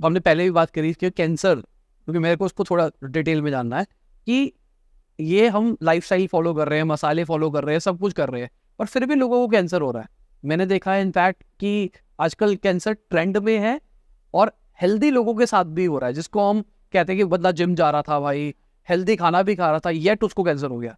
हमने पहले भी बात करी कि कैंसर, क्योंकि मेरे को उसको थोड़ा डिटेल में जानना है कि ये हम लाइफस्टाइल फॉलो कर रहे हैं, मसाले फॉलो कर रहे हैं, सब कुछ कर रहे हैं, पर फिर भी लोगों को कैंसर हो रहा है। मैंने देखा है इनफैक्ट कि आजकल कैंसर ट्रेंड में है और हेल्दी लोगों के साथ भी हो रहा है, जिसको हम कहते हैं कि बंदा जिम जा रहा था भाई, हेल्दी खाना भी खा रहा था, येट उसको कैंसर हो गया।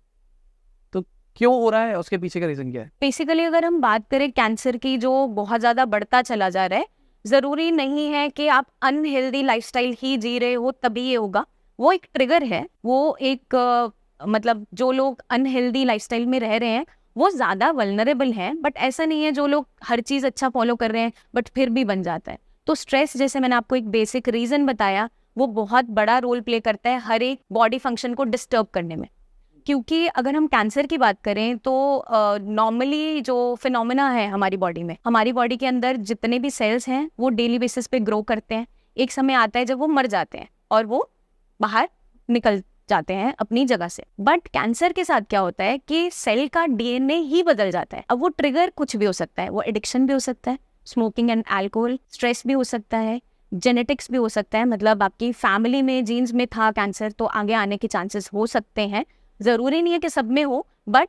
तो क्यों हो रहा है, उसके पीछे का रीजन क्या है? बेसिकली अगर हम बात करें कैंसर की, जो बहुत ज़्यादा बढ़ता चला जा रहा है, ज़रूरी नहीं है कि आप अनहेल्दी लाइफस्टाइल ही जी रहे हो तभी ये होगा। वो एक ट्रिगर है, वो एक मतलब जो लोग अनहेल्दी लाइफस्टाइल में रह रहे हैं वो ज़्यादा वल्नरेबल हैं, बट ऐसा नहीं है जो लोग हर चीज़ अच्छा फॉलो कर रहे हैं बट फिर भी बन जाता है। तो स्ट्रेस, जैसे मैंने आपको एक बेसिक रीज़न बताया, वो बहुत बड़ा रोल प्ले करता है हर एक बॉडी फंक्शन को डिस्टर्ब करने में। क्योंकि अगर हम कैंसर की बात करें तो नॉर्मली जो फिनोमेना है हमारी बॉडी के अंदर जितने भी सेल्स हैं वो डेली बेसिस पे ग्रो करते हैं। एक समय आता है जब वो मर जाते हैं और वो बाहर निकल जाते हैं अपनी जगह से। बट कैंसर के साथ क्या होता है कि सेल का डीएनए ही बदल जाता है। अब वो ट्रिगर कुछ भी हो सकता है, वो एडिक्शन भी हो सकता है, स्मोकिंग एंड अल्कोहल, स्ट्रेस भी हो सकता है, जेनेटिक्स भी हो सकता है, मतलब आपकी फैमिली में जीन्स में था कैंसर तो आगे आने के चांसेस हो सकते हैं। जरूरी नहीं है कि सब में हो, बट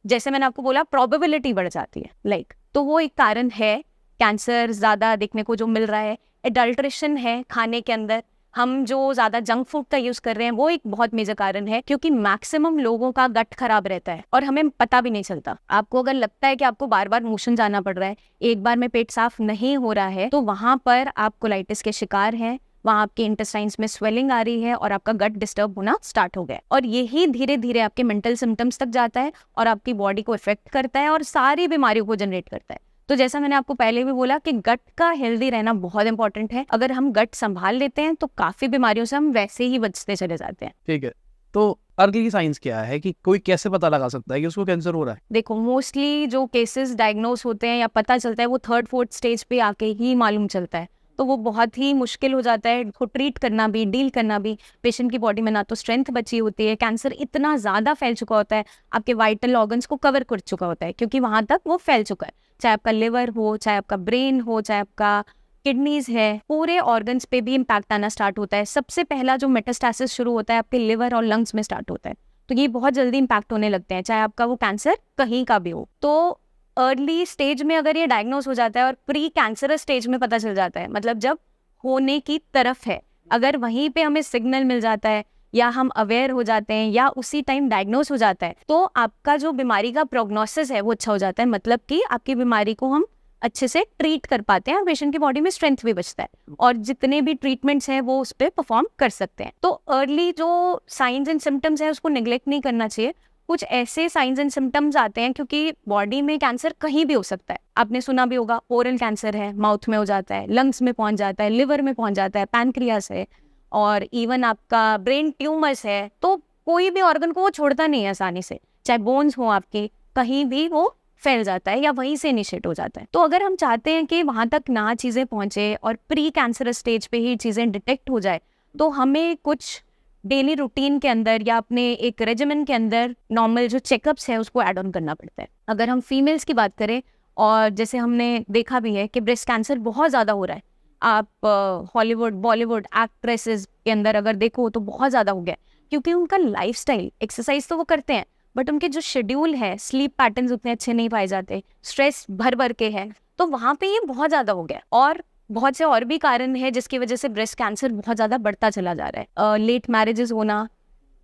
जैसे मैंने आपको बोला प्रोबेबिलिटी बढ़ जाती है तो वो एक कारण है। कैंसर ज्यादा देखने को जो मिल रहा है, एडल्ट्रेशन है खाने के अंदर, हम जो ज्यादा जंक फूड का यूज कर रहे हैं वो एक बहुत मेजर कारण है, क्योंकि मैक्सिमम लोगों का गट खराब रहता है और हमें पता भी नहीं चलता। आपको अगर लगता है कि आपको बार बार मोशन जाना पड़ रहा है, एक बार में पेट साफ नहीं हो रहा है, तो वहां पर आप कोलाइटिस के शिकार हैं, वहां आपके इंटेस्टाइन्स में स्वेलिंग आ रही है और आपका गट डिस्टर्ब होना स्टार्ट हो गया। और यही धीरे धीरे आपके मेंटल सिम्टम्स तक जाता है और आपकी बॉडी को इफेक्ट करता है और सारी बीमारियों को जनरेट करता है। तो जैसा मैंने आपको पहले भी बोला कि गट का हेल्दी रहना बहुत इंपॉर्टेंट है। अगर हम गट संभाल लेते हैं तो काफी बीमारियों से हम वैसे ही बचते चले जाते हैं। ठीक है, तो अर्ली साइंस क्या है कि कोई कैसे पता लगा सकता है कि उसको कैंसर हो रहा है? देखो, मोस्टली जो केसेस डायग्नोस होते हैं या पता चलता है वो 3rd-4th स्टेज पे आके ही मालूम चलता है। तो वो बहुत ही मुश्किल हो जाता है उसको ट्रीट करना भी, डील करना भी। पेशेंट की बॉडी में ना तो स्ट्रेंथ बची होती है, कैंसर इतना ज़्यादा फैल चुका होता है, आपके वाइटल ऑर्गन्स को कवर कर चुका होता है, क्योंकि वहाँ तक वो फैल चुका है। चाहे आपका लिवर हो, चाहे आपका ब्रेन हो, चाहे आपका किडनीज है, पूरे ऑर्गन्स पे भी इम्पैक्ट आना स्टार्ट होता है। सबसे पहला जो मेटास्टेसिस शुरू होता है आपके लिवर और लंग्स में स्टार्ट होता है। तो ये बहुत जल्दी इम्पैक्ट होने लगते हैं, चाहे आपका वो कैंसर कहीं का भी हो। तो अर्ली स्टेज में अगर ये डायग्नोस हो जाता है और प्री कैंसरस स्टेज में पता चल जाता है, मतलब जब होने की तरफ है, अगर वहीं पे हमें सिग्नल मिल जाता है या हम अवेयर हो जाते हैं या उसी टाइम डायग्नोस हो जाता है, तो आपका जो बीमारी का प्रोग्नोसिस है वो अच्छा हो जाता है। मतलब कि आपकी बीमारी को हम अच्छे से ट्रीट कर पाते हैं और पेशेंट की बॉडी में स्ट्रेंथ भी बचता है और जितने भी ट्रीटमेंट्स हैं वो उस पर परफॉर्म कर सकते हैं। तो अर्ली जो साइंस एंड सिम्टम्स है उसको निगलेक्ट नहीं करना चाहिए। कुछ ऐसे साइंस एंड सिम्टम्स आते हैं, क्योंकि बॉडी में कैंसर कहीं भी हो सकता है। आपने सुना भी होगा, ओरल कैंसर है, माउथ में हो जाता है, लंग्स में पहुंच जाता है, लिवर में पहुंच जाता है, पैनक्रियास है, और इवन आपका ब्रेन ट्यूमर्स है। तो कोई भी ऑर्गन को वो छोड़ता नहीं है आसानी से, चाहे बोन्स हो आपके, कहीं भी वो फैल जाता है या वहीं से इनिशिएट हो जाता है। तो अगर हम चाहते हैं कि वहां तक ना चीजें पहुंचे और प्री कैंसरस स्टेज पे ही चीजें डिटेक्ट हो जाए, तो हमें कुछ डेली रूटीन के अंदर या अपने एक रेजिमेंट के अंदर नॉर्मल जो चेकअप्स है उसको ऐड ऑन करना पड़ता है। अगर हम फीमेल्स की बात करें, और जैसे हमने देखा भी है कि ब्रेस्ट कैंसर बहुत ज़्यादा हो रहा है, आप हॉलीवुड बॉलीवुड एक्ट्रेसेस के अंदर अगर देखो तो बहुत ज़्यादा हो गया, क्योंकि उनका लाइफस्टाइल, एक्सरसाइज तो वो करते हैं बट उनके जो शेड्यूल है, स्लीप पैटर्न्स उतने अच्छे नहीं पाए जाते, स्ट्रेस भर भर के है, तो वहाँ पे ये बहुत ज़्यादा हो गया। और बहुत से और भी कारण है जिसकी वजह से ब्रेस्ट कैंसर बहुत ज़्यादा बढ़ता चला जा रहा है। लेट मैरिजेस होना,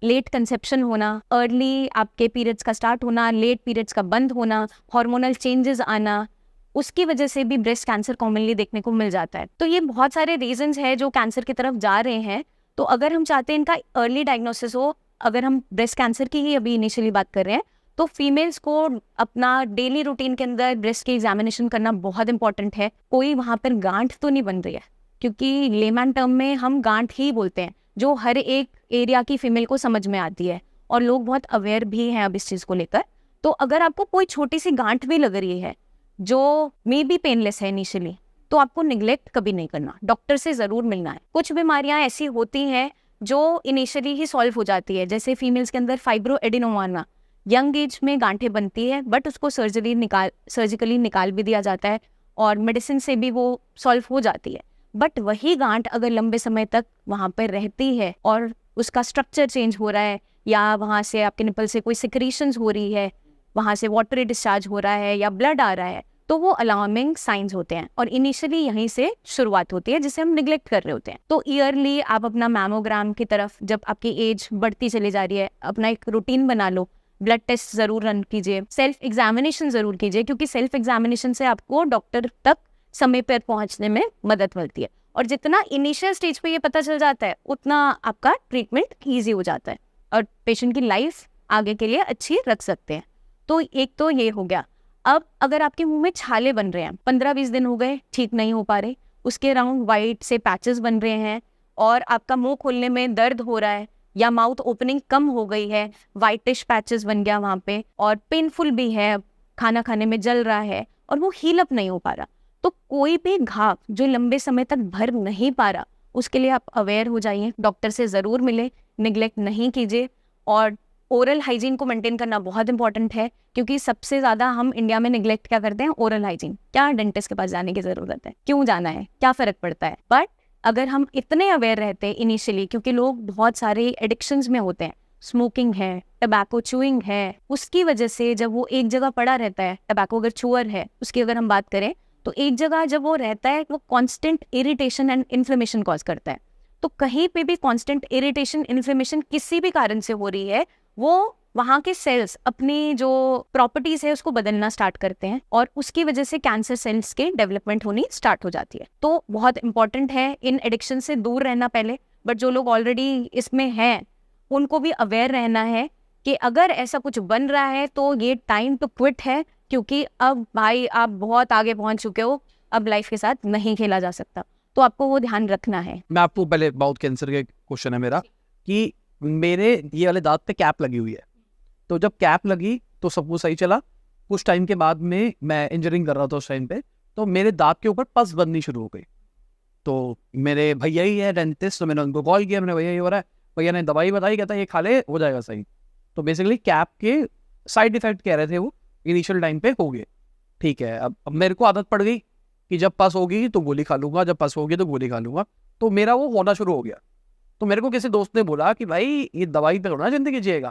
लेट कंसेप्शन होना, अर्ली आपके पीरियड्स का स्टार्ट होना, लेट पीरियड्स का बंद होना, हार्मोनल चेंजेस आना, उसकी वजह से भी ब्रेस्ट कैंसर कॉमनली देखने को मिल जाता है। तो ये बहुत सारे रीजंस हैं जो कैंसर की तरफ जा रहे हैं। तो अगर हम चाहते हैं इनका अर्ली डायग्नोसिस हो, अगर हम ब्रेस्ट कैंसर की ही अभी इनिशियली बात कर रहे हैं, तो फीमेल्स को अपना डेली रूटीन के अंदर ब्रेस्ट की एग्जामिनेशन करना बहुत इंपॉर्टेंट है। कोई वहाँ पर गांठ तो नहीं बन रही है, क्योंकि लेमैन टर्म में हम गांठ ही बोलते हैं, जो हर एक एरिया की फीमेल को समझ में आती है और लोग बहुत अवेयर भी हैं अब इस चीज़ को लेकर। तो अगर आपको कोई छोटी सी गांठ भी लग रही है जो मे बी पेनलेस है इनिशियली, तो आपको निगलेक्ट कभी नहीं करना, डॉक्टर से ज़रूर मिलना है। कुछ बीमारियां ऐसी होती हैं जो इनिशियली ही सॉल्व हो जाती है, जैसे फीमेल्स के अंदर फाइब्रो एडिनोमा, यंग एज में गांठें बनती है बट उसको सर्जिकली निकाल भी दिया जाता है और मेडिसिन से भी वो सॉल्व हो जाती है। बट वही गांठ अगर लंबे समय तक वहाँ पर रहती है और उसका स्ट्रक्चर चेंज हो रहा है, या वहाँ से आपके निपल से कोई सिक्रीशंस हो रही है, वहाँ से वाटरी डिस्चार्ज हो रहा है या ब्लड आ रहा है, तो वो अलार्मिंग साइंस होते हैं और इनिशियली यहीं से शुरुआत होती है जिसे हम निगलेक्ट कर रहे होते हैं। तो ईयरली आप अपना मैमोग्राम की तरफ, जब आपकी एज बढ़ती चली जा रही है, अपना एक रूटीन बना लो, ब्लड टेस्ट जरूर रन कीजिए, सेल्फ एग्जामिनेशन जरूर कीजिए, क्योंकि सेल्फ एग्जामिनेशन से आपको डॉक्टर तक समय पर पहुंचने में मदद मिलती है। और जितना इनिशियल स्टेज पे ये पता चल जाता है उतना आपका ट्रीटमेंट ईजी हो जाता है और पेशेंट की लाइफ आगे के लिए अच्छी रख सकते हैं। तो एक तो ये हो गया। अब अगर आपके मुंह में छाले बन रहे हैं, 15-20 दिन हो गए ठीक नहीं हो पा रहे, उसके अराउंड वाइट से पैचेस बन रहे हैं और आपका मुंह खोलने में दर्द हो रहा है या माउथ ओपनिंग कम हो गई है, वाइटिश पैचेस बन गया वहाँ पे और पेनफुल भी है, खाना खाने में जल रहा है और वो हील अप नहीं हो पा रहा, तो कोई भी घाव जो लंबे समय तक भर नहीं पा रहा, उसके लिए आप अवेयर हो जाइए, डॉक्टर से ज़रूर मिले, निगलेक्ट नहीं कीजिए। और ओरल हाइजीन को मेंटेन करना बहुत इंपॉर्टेंट है, क्योंकि सबसे ज़्यादा हम इंडिया में निगलेक्ट क्या करते हैं, ओरल हाइजीन। क्या डेंटिस्ट के पास जाने की ज़रूरत है, क्यों जाना है, क्या फ़र्क पड़ता है। बट अगर हम इतने अवेयर रहते हैं इनिशियली, क्योंकि लोग बहुत सारे एडिक्शंस में होते हैं, स्मोकिंग है, टबैको चूइंग है, उसकी वजह से जब वो एक जगह पड़ा रहता है, टबैको अगर चूअर है उसकी अगर हम बात करें, तो एक जगह जब वो रहता है वो constant irritation and inflammation cause करता है। तो कहीं पे भी कांस्टेंट इरिटेशन इन्फ्लेमेशन किसी भी कारण से हो रही है, वो वहाँ के सेल्स अपनी जो प्रॉपर्टीज है उसको बदलना स्टार्ट करते हैं और उसकी वजह से कैंसर सेल्स के डेवलपमेंट होनी स्टार्ट हो जाती है। तो बहुत इंपॉर्टेंट है इन एडिक्शन से दूर रहना पहले, बट जो लोग ऑलरेडी इसमें हैं उनको भी अवेयर रहना है कि अगर ऐसा कुछ बन रहा है तो ये टाइम टू क्विट है, क्योंकि अब भाई आप बहुत आगे पहुंच चुके हो, अब लाइफ के साथ नहीं खेला जा सकता, तो आपको वो ध्यान रखना है। मैं आपको पहले माउथ कैंसर के क्वेश्चन है मेरा कि मेरे ये वाले दांत पे कैप लगी हुई है, तो जब कैप लगी तो सब कुछ सही चला। कुछ टाइम के बाद में मैं इंजीनियरिंग कर रहा था उस टाइम पे, तो मेरे दांत के ऊपर पस बननी शुरू हो गई। तो मेरे भैया ही है डेंटिस्ट, तो मैंने उनको कॉल किया, मैंने भैया ये हो रहा है, भैया ने दवाई बताई, कहता है ये खा ले हो जाएगा सही। तो बेसिकली कैप के साइड इफेक्ट कह रहे थे वो इनिशियल टाइम पे हो गए, ठीक है। अब मेरे को आदत पड़ गई कि जब पस होगी तो गोली खा लूंगा, जब पस होगी तो गोली खा लूंगा, तो मेरा वो होना शुरू हो गया। तो मेरे को किसी दोस्त ने बोला कि भाई ये दवाई पे थोड़ा जिंदगी जिएगा,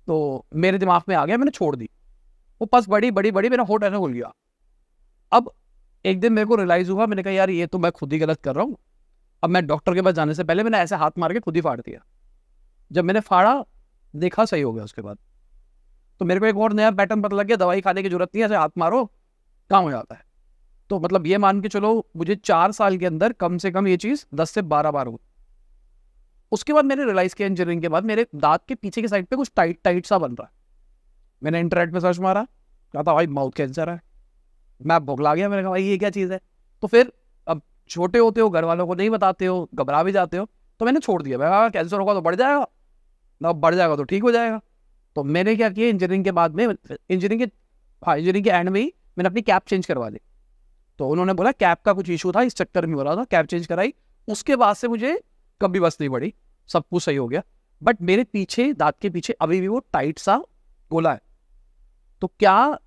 तो मेरे दिमाग में आ गया, मैंने छोड़ दी। वो पस बड़ी बड़ी बड़ी, मेरा होठ ऐसा खुल गया। अब एक दिन मेरे को रियलाइज हुआ, मैंने कहा यार ये तो मैं खुद ही गलत कर रहा हूँ। अब मैं डॉक्टर के पास जाने से पहले मैंने ऐसे हाथ मार के खुद ही फाड़ दिया। जब मैंने फाड़ा देखा सही हो गया उसके बाद, तो मेरे को एक और नया पैटर्न पता लग गया, दवाई खाने की जरूरत नहीं है, ऐसे हाथ मारो काम हो जाता है। तो मतलब ये मान के चलो मुझे 4 साल के अंदर कम से कम ये चीज़ 10 से 12 बार हुई। उसके बाद मैंने रियलाइज किया इंजीनियरिंग के बाद मेरे दांत के पीछे की साइड पे कुछ टाइट टाइट सा बन रहा है। मैंने इंटरनेट पे सर्च मारा, कहा था भाई माउथ कैंसर है। मैं भुगला गया, मैंने कहा भाई ये क्या चीज़ है। तो फिर अब छोटे होते हो, घर वालों को नहीं बताते हो, घबरा भी जाते हो, तो मैंने छोड़ दिया। मैं कहा कैंसर होगा तो बढ़ जाएगा, ना बढ़ जाएगा तो ठीक हो जाएगा। तो मैंने क्या किया, इंजीनियरिंग के बाद में इंजीनियरिंग के एंड में ही मैंने अपनी कैप चेंज करवा ली। तो उन्होंने बोला कैप का कुछ इशू था, इस चक्कर में हो रहा था, कैप चेंज कराई। उसके बाद से मुझे कभी बस नहीं पड़ी, सब कुछ सही हो गया। बट मेरे पीछे दांत के पीछे अभी भी वो टाइट सा गोला है। तो क्या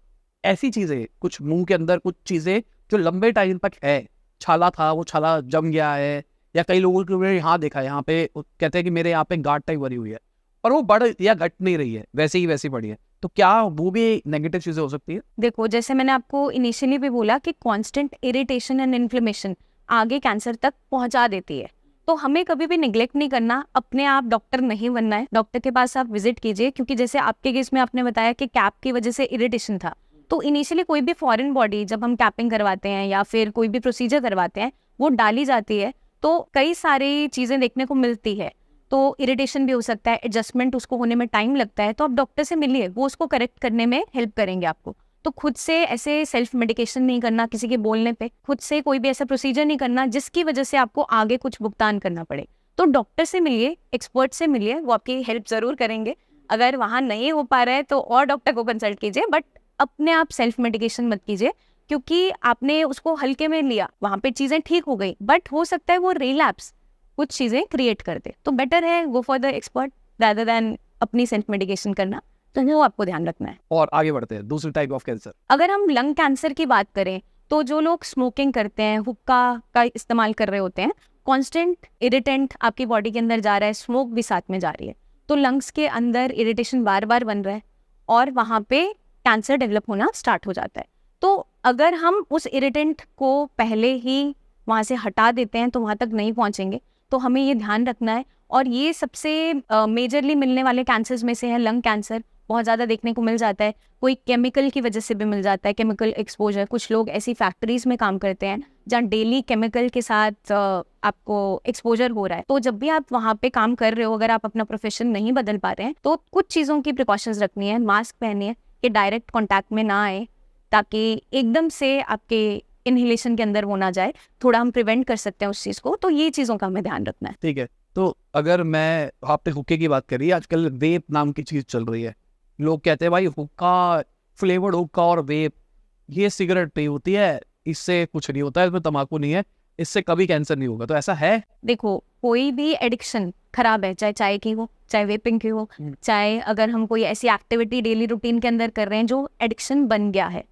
ऐसी चीज़ें कुछ मुंह के अंदर कुछ चीज़ें जो लंबे टाइम तक है, छाला था वो छाला जम गया है, या कई लोगों को मैंने यहाँ देखा है, यहाँ पे कहते हैं कि मेरे यहाँ पे गांठ टाइप भरी हुई है और वो बढ़ या घट नहीं रही है, वैसे ही वैसी पड़ी है, तो क्या वो भी नेगेटिव चीजें हो सकती है? देखो, जैसे मैंने आपको इनिशियली भी बोला कि कांस्टेंट इरिटेशन एंड इन्फ्लेमेशन आगे कैंसर तक पहुंचा देती है। तो हमें कभी भी निगलेक्ट नहीं करना, अपने आप डॉक्टर नहीं बनना है, डॉक्टर के पास आप विजिट कीजिए। क्योंकि जैसे आपके केस में आपने बताया कि कैप की वजह से इरिटेशन था, तो इनिशियली कोई भी फॉरेन बॉडी जब हम कैपिंग करवाते हैं या फिर कोई भी प्रोसीजर करवाते हैं वो डाली जाती है, तो कई सारी चीज़ें देखने को मिलती है। तो इरिटेशन भी हो सकता है, एडजस्टमेंट उसको होने में टाइम लगता है, तो आप डॉक्टर से मिलिए, वो उसको करेक्ट करने में हेल्प करेंगे आपको। तो खुद से ऐसे सेल्फ मेडिकेशन नहीं करना, किसी के बोलने पे खुद से कोई भी ऐसा प्रोसीजर नहीं करना जिसकी वजह से आपको आगे कुछ भुगतान करना पड़े। तो डॉक्टर से मिलिए, एक्सपर्ट से मिलिए, वो आपकी हेल्प जरूर करेंगे। अगर वहाँ नहीं हो पा रहा है तो और डॉक्टर को कंसल्ट कीजिए, बट अपने आप सेल्फ मेडिकेशन मत कीजिए, क्योंकि आपने उसको हल्के में लिया, वहाँ पे चीज़ें ठीक हो गई, बट हो सकता है वो रिलैप्स कुछ चीज़ें क्रिएट कर दे। तो बेटर है go for the expert rather than अपनी सेल्फ मेडिकेशन करना, तो वो आपको ध्यान रखना है। और आगे बढ़ते हैं दूसरी टाइप ऑफ कैंसर। अगर हम लंग कैंसर की बात करें तो जो लोग स्मोकिंग करते हैं, हुक्का का इस्तेमाल कर रहे होते हैं, कांस्टेंट इरिटेंट आपकी बॉडी के अंदर जा रहा है, स्मोक भी साथ में जा रही है, तो लंग्स के अंदर इरिटेशन बार बार बन रहा है और वहाँ पे कैंसर डेवलप होना स्टार्ट हो जाता है। तो अगर हम उस इरिटेंट को पहले ही वहाँ से हटा देते हैं तो वहाँ तक नहीं पहुँचेंगे। तो हमें ये ध्यान रखना है। और ये सबसे मेजरली मिलने वाले कैंसर्स में से है लंग कैंसर, बहुत ज़्यादा देखने को मिल जाता है। कोई केमिकल की वजह से भी मिल जाता है, केमिकल एक्सपोजर। कुछ लोग ऐसी फैक्ट्रीज में काम करते हैं जहाँ डेली केमिकल के साथ आपको एक्सपोजर हो रहा है। तो जब भी आप वहाँ पे काम कर रहे हो, अगर आप अपना प्रोफेशन नहीं बदल पा रहे हैं, तो कुछ चीज़ों की प्रिकॉशंस रखनी है। मास्क पहनिए कि डायरेक्ट कॉन्टैक्ट में ना आए, ताकि एकदम से आपके इनहेलेशन के अंदर वो ना जाए। थोड़ा हम प्रिवेंट कर सकते हैं उस चीज़ को। तो ये चीज़ों का हमें ध्यान रखना है। ठीक है। तो अगर मैं, आपने हुक्के की बात करी, आजकल वेप नाम की चीज़ चल रही है। लोग कहते हैं भाई हुक्का, फ्लेवर्ड हुक्का और वेप, ये सिगरेट पे होती है, इससे कुछ नहीं होता है, इसमें तम्बाकू नहीं है, इससे कभी कैंसर नहीं होगा। तो ऐसा है? देखो, कोई भी एडिक्शन खराब है, चाहे चाय की हो, चाहे वेपिंग की हो, चाहे अगर हम कोई ऐसी एक्टिविटी डेली रूटीन के अंदर कर रहे हैं जो एडिक्शन बन गया है।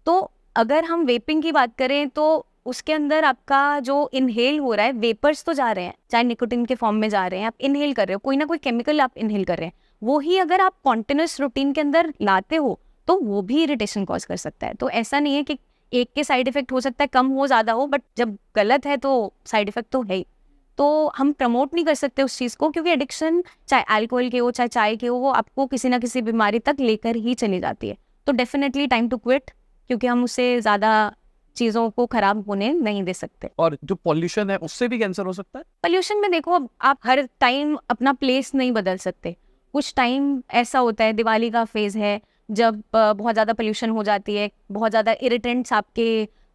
तो अगर हम वेपिंग की बात करें तो उसके अंदर आपका जो इनहेल हो रहा है, वेपर्स तो जा रहे हैं, चाहे निकोटिन के फॉर्म में जा रहे हैं, आप इनहेल कर रहे हो, कोई ना कोई केमिकल आप इनहेल कर रहे हैं। वो ही अगर आप कॉन्टिन्यूस रूटीन के अंदर लाते हो तो वो भी इरिटेशन कॉज कर सकता है। तो ऐसा नहीं है कि एक के साइड इफेक्ट हो सकता है, कम हो ज़्यादा हो, बट जब गलत है तो साइड इफेक्ट तो है ही। तो हम प्रमोट नहीं कर सकते उस चीज़ को, क्योंकि एडिक्शन चाहे अल्कोहल के हो, चाहे चाय के हो, वो आपको किसी ना किसी बीमारी तक लेकर ही चली जाती है। तो डेफिनेटली टाइम टू क्विट, क्योंकि हम उससे ज़्यादा चीज़ों को खराब होने नहीं दे सकते। और जो पॉल्यूशन है उससे भी कैंसर हो सकता है? पोल्यूशन में देखो, अब आप हर टाइम अपना प्लेस नहीं बदल सकते। कुछ टाइम ऐसा होता है, दिवाली का फेज़ है, जब बहुत ज़्यादा पोल्यूशन हो जाती है, बहुत ज़्यादा इरिटेंट्स आपके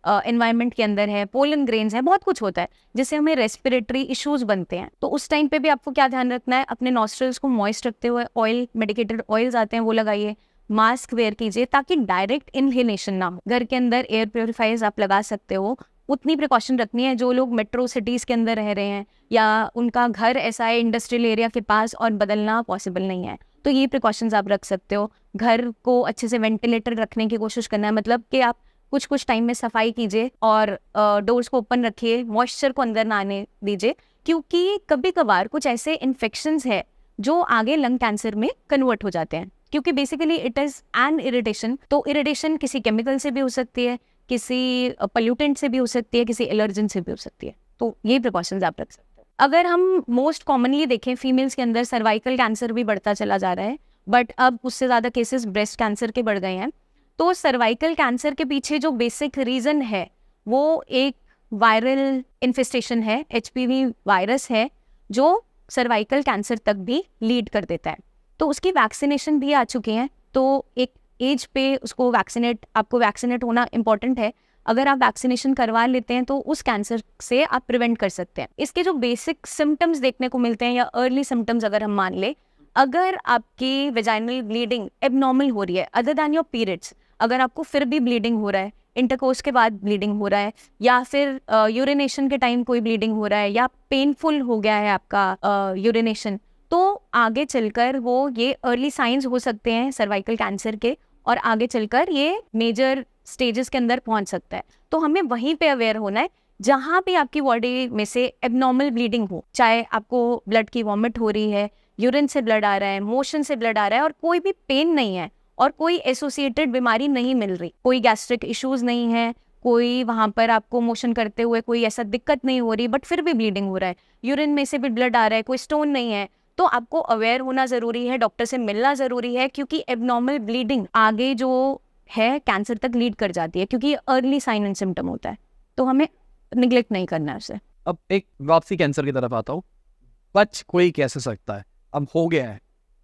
एनवायरनमेंट के अंदर है, पोलन ग्रेन्स है, बहुत कुछ होता है जिससे हमें रेस्पिरेटरी इश्यूज बनते हैं। तो उस टाइम पे भी आपको क्या ध्यान रखना है, अपने नॉस्ट्रल्स को मॉइस्ट रखते हुए ऑयल, मेडिकेटेड ऑयल्स आते हैं वो लगाइए, मास्क वेयर कीजिए ताकि डायरेक्ट इनहेलेशन ना हो। घर के अंदर एयर प्योरीफायर्स आप लगा सकते हो, उतनी प्रिकॉशन रखनी है। जो लोग मेट्रो सिटीज़ के अंदर रह रहे हैं या उनका घर ऐसा है इंडस्ट्रियल एरिया के पास और बदलना पॉसिबल नहीं है, तो ये प्रिकॉशंस आप रख सकते हो। घर को अच्छे से वेंटिलेटर रखने की कोशिश करना है, मतलब कि आप कुछ कुछ टाइम में सफाई कीजिए और डोर्स को ओपन रखिए, मॉइस्चर को अंदर ना आने दीजिए, क्योंकि कभी कभार कुछ ऐसे इन्फेक्शंस है जो आगे लंग कैंसर में कन्वर्ट हो जाते हैं, क्योंकि basically it is an irritation. तो इरिटेशन किसी केमिकल से भी हो सकती है, किसी पोल्यूटेंट से भी हो सकती है, किसी एलर्जन से भी हो सकती है। तो ये प्रिकॉशंस आप रख सकते हैं। अगर हम मोस्ट कॉमनली देखें, फीमेल्स के अंदर सर्वाइकल कैंसर भी बढ़ता चला जा रहा है, बट अब उससे ज़्यादा केसेस ब्रेस्ट कैंसर के बढ़ गए हैं। तो सर्वाइकल कैंसर के पीछे जो बेसिक रीज़न है वो एक वायरल इन्फेस्टेशन है, HPV वायरस है, जो सर्वाइकल कैंसर तक भी लीड कर देता है। तो उसकी वैक्सीनेशन भी आ चुकी हैं, तो एक एज पे उसको आपको वैक्सीनेट होना इम्पॉर्टेंट है। अगर आप वैक्सीनेशन करवा लेते हैं तो उस कैंसर से आप प्रिवेंट कर सकते हैं। इसके जो बेसिक सिम्टम्स देखने को मिलते हैं या अर्ली सिम्टम्स अगर हम मान ले, अगर आपकी वेजाइनल ब्लीडिंग एबनॉर्मल हो रही है अदर दैन योर पीरियड्स, अगर आपको फिर भी ब्लीडिंग हो रहा है, इंटरकोर्स के बाद ब्लीडिंग हो रहा है, या फिर यूरिनेशन के टाइम कोई ब्लीडिंग हो रहा है, या पेनफुल हो गया है आपका यूरिनेशन, तो आगे चलकर वो ये अर्ली साइंस हो सकते हैं सर्वाइकल कैंसर के, और आगे चलकर ये मेजर स्टेजेस के अंदर पहुंच सकता है। तो हमें वहीं पे अवेयर होना है जहाँ भी आपकी बॉडी में से एबनॉर्मल ब्लीडिंग हो, चाहे आपको ब्लड की वॉमिट हो रही है, यूरिन से ब्लड आ रहा है, मोशन से ब्लड आ रहा है, और कोई भी पेन नहीं है और कोई एसोसिएटेड बीमारी नहीं मिल रही, कोई गैस्ट्रिक इश्यूज नहीं है, कोई वहाँ पर आपको मोशन करते हुए कोई ऐसा दिक्कत नहीं हो रही, बट फिर भी ब्लीडिंग हो रहा है, यूरिन में से भी ब्लड आ रहा है, कोई स्टोन नहीं है, तो आपको अवेयर होना ज़रूरी है, डॉक्टर से मिलना ज़रूरी है, क्योंकि एबनॉर्मल ब्लीडिंग आगे जो है कैंसर तक लीड कर जाती है, क्योंकि अर्ली साइन एंड सिम्टम होता है। तो हमें निग्लेक्ट नहीं करना है उसे। अब एक वापसी कैंसर की तरफ आता हूँ, बच कोई कैसे सकता है? अब हो गया है,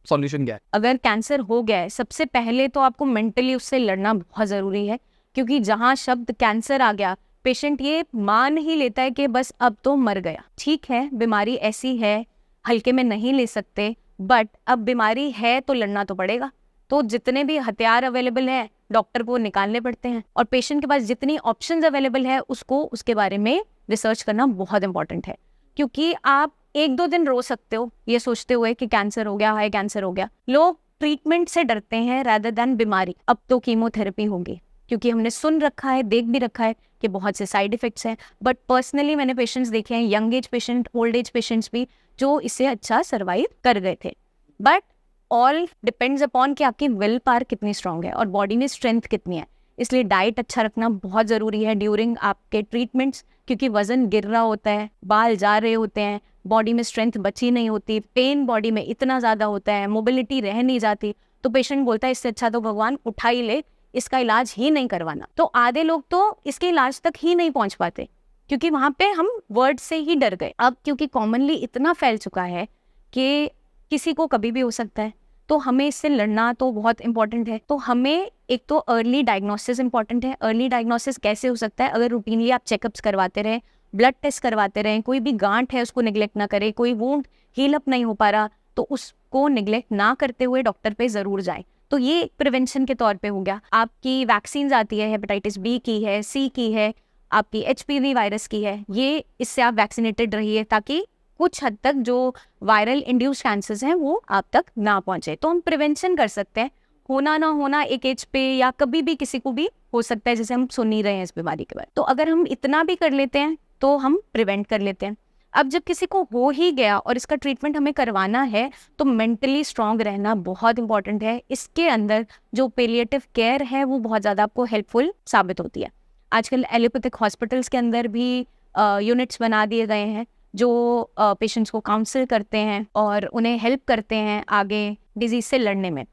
सॉल्यूशन क्या है? अगर कैंसर हो गया है, सबसे पहले तो आपको मेंटली उससे लड़ना बहुत ज़रूरी है, क्योंकि जहाँ शब्द कैंसर आ गया, पेशेंट ये मान ही लेता है कि बस अब तो मर गया। ठीक है, बीमारी ऐसी है, हल्के में नहीं ले सकते, बट अब बीमारी है तो लड़ना तो पड़ेगा। तो जितने भी हथियार अवेलेबल हैं डॉक्टर को निकालने पड़ते हैं, और पेशेंट के पास जितनी ऑप्शंस अवेलेबल है उसको उसके बारे में रिसर्च करना बहुत इंपॉर्टेंट है। क्योंकि आप 1-2 दिन रो सकते हो ये सोचते हुए कि कैंसर हो गया, हाय कैंसर हो गया। लोग ट्रीटमेंट से डरते हैं रादर देन बीमारी। अब तो कीमोथेरेपी होगी, क्योंकि हमने सुन रखा है, देख भी रखा है कि बहुत से साइड इफ़ेक्ट्स हैं। बट पर्सनली मैंने पेशेंट्स देखे हैं, young age patient, old age patients भी, जो इससे अच्छा सर्वाइव कर गए थे। बट ऑल डिपेंड्स अपॉन कि आपकी विल पावर कितनी स्ट्रांग है और बॉडी में स्ट्रेंथ कितनी है। इसलिए डाइट अच्छा रखना बहुत ज़रूरी है ड्यूरिंग आपके ट्रीटमेंट्स, क्योंकि वज़न गिर रहा होता है, बाल जा रहे होते हैं, बॉडी में स्ट्रेंथ बची नहीं होती, पेन बॉडी में इतना ज़्यादा होता है, मोबिलिटी रह नहीं जाती, तो पेशेंट बोलता है इससे अच्छा तो भगवान उठा ही ले, इसका इलाज ही नहीं करवाना। तो आधे लोग तो इसके इलाज तक ही नहीं पहुंच पाते, क्योंकि वहाँ पे हम वर्ड से ही डर गए। अब क्योंकि कॉमनली इतना फैल चुका है कि किसी को कभी भी हो सकता है, तो हमें इससे लड़ना तो बहुत इंपॉर्टेंट है। तो हमें एक तो अर्ली डायग्नोसिस इंपॉर्टेंट है। अर्ली डायग्नोसिस कैसे हो सकता है? अगर रूटीनली आप चेकअप्स करवाते रहें, ब्लड टेस्ट करवाते रहें, कोई भी गांठ है उसको निगलेक्ट ना करें, कोई वुंड हील अप नहीं हो पा रहा तो उसको निगलेक्ट ना करते हुए डॉक्टर पे ज़रूर जाएं। तो ये प्रिवेंशन के तौर पे हो गया। आपकी वैक्सीन आती है, हेपेटाइटिस बी की है, सी की है, आपकी HPV वायरस की है, ये इससे आप वैक्सीनेटेड रहिए ताकि कुछ हद तक जो वायरल इंड्यूस्ड कैंसर्स हैं वो आप तक ना पहुंचे। तो हम प्रिवेंशन कर सकते हैं। होना ना होना एक एज पे या कभी भी किसी को भी हो सकता है, जैसे हम सुन ही रहे हैं इस बीमारी के बारे में। तो अगर हम इतना भी कर लेते हैं तो हम प्रिवेंट कर लेते हैं। अब जब किसी को हो ही गया और इसका ट्रीटमेंट हमें करवाना है तो मेंटली स्ट्रांग रहना बहुत इंपॉर्टेंट है। इसके अंदर जो पेलिएटिव केयर है वो बहुत ज़्यादा आपको हेल्पफुल साबित होती है। आजकल एलोपैथिक हॉस्पिटल्स के अंदर भी यूनिट्स बना दिए गए हैं जो पेशेंट्स को काउंसिल करते हैं और उन्हें हेल्प करते हैं आगे डिजीज से लड़ने में।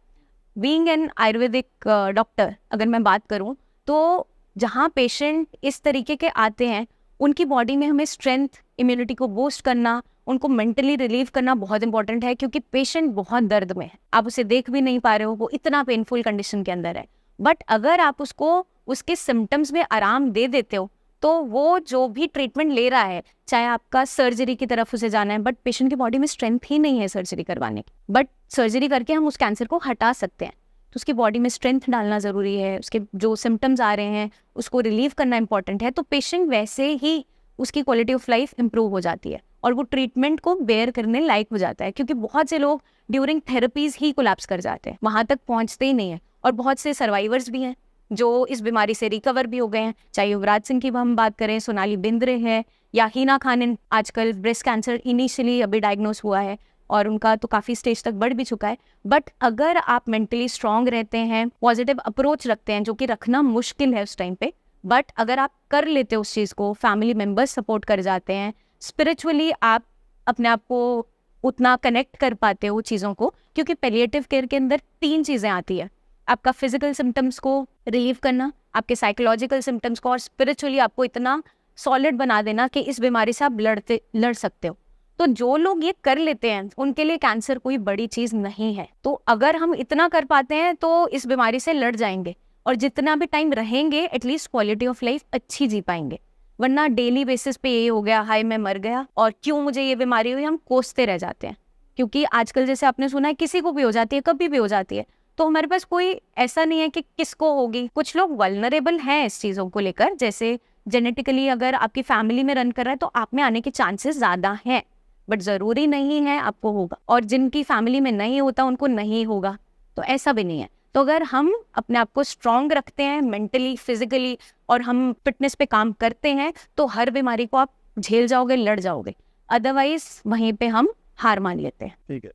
बीइंग एन आयुर्वेदिक डॉक्टर अगर मैं बात करूं तो जहां पेशेंट इस तरीके के आते हैं उनकी बॉडी में हमें स्ट्रेंथ, इम्यूनिटी को बूस्ट करना, उनको मेंटली रिलीव करना बहुत इंपॉर्टेंट है, क्योंकि पेशेंट बहुत दर्द में है, आप उसे देख भी नहीं पा रहे हो, वो इतना पेनफुल कंडीशन के अंदर है। बट अगर आप उसको उसके सिम्टम्स में आराम दे देते हो तो वो जो भी ट्रीटमेंट ले रहा है, चाहे आपका सर्जरी की तरफ उसे जाना है, बट पेशेंट की बॉडी में स्ट्रेंथ ही नहीं है सर्जरी करवाने की, बट सर्जरी करके हम उस कैंसर को हटा सकते हैं। तो उसकी बॉडी में स्ट्रेंथ डालना ज़रूरी है, उसके जो सिम्टम्स आ रहे हैं उसको रिलीव करना इंपॉर्टेंट है। तो पेशेंट वैसे ही उसकी क्वालिटी ऑफ लाइफ इंप्रूव हो जाती है और वो ट्रीटमेंट को बेयर करने लायक हो जाता है, क्योंकि बहुत से लोग ड्यूरिंग थेरेपीज ही कोलैप्स कर जाते हैं, वहाँ तक पहुँचते ही नहीं है। और बहुत से सर्वाइवर्स भी हैं जो इस बीमारी से रिकवर भी हो गए हैं, चाहे युवराज सिंह की हम बात करें, सोनाली बिंद्रे है या हीना खान, आजकल ब्रेस्ट कैंसर इनिशियली अभी डायग्नोस हुआ है और उनका तो काफ़ी स्टेज तक बढ़ भी चुका है। बट अगर आप मेंटली स्ट्रांग रहते हैं, पॉजिटिव अप्रोच रखते हैं, जो कि रखना मुश्किल है उस टाइम पे, बट अगर आप कर लेते हो उस चीज़ को, फैमिली मेम्बर्स सपोर्ट कर जाते हैं, स्पिरिचुअली आप अपने आप को उतना कनेक्ट कर पाते हो चीज़ों को, क्योंकि पैलिएटिव केयर के अंदर 3 चीज़ें आती है, आपका फिजिकल सिम्टम्स को रिलीव करना, आपके साइकोलॉजिकल सिम्टम्स को, और स्पिरिचुअली आपको इतना सॉलिड बना देना कि इस बीमारी से आप लड़ सकते हो। तो जो लोग ये कर लेते हैं उनके लिए कैंसर कोई बड़ी चीज़ नहीं है। तो अगर हम इतना कर पाते हैं तो इस बीमारी से लड़ जाएंगे और जितना भी टाइम रहेंगे एटलीस्ट क्वालिटी ऑफ लाइफ अच्छी जी पाएंगे। वरना डेली बेसिस पे ये हो गया, हाय मैं मर गया और क्यों मुझे ये बीमारी हुई, हम कोसते रह जाते हैं। क्योंकि आजकल जैसे आपने सुना है किसी को भी हो जाती है, कभी भी हो जाती है, तो हमारे पास कोई ऐसा नहीं है कि किसको होगी। कुछ लोग वल्नरेबल हैं इस चीज़ों को लेकर, जैसे जेनेटिकली अगर आपकी फैमिली में रन कर रहा है तो आप में आने के चांसेस ज़्यादा हैं, बट ज़रूरी नहीं है आपको होगा, और जिनकी फैमिली में नहीं होता उनको नहीं होगा, तो ऐसा भी नहीं है। तो अगर हम अपने आप को स्ट्रॉन्ग रखते हैं मेंटली, फिजिकली, और हम फिटनेस पे काम करते हैं तो हर बीमारी को आप झेल जाओगे, लड़ जाओगे। अदरवाइज वहीं पे हम हार मान लेते हैं। ठीक है।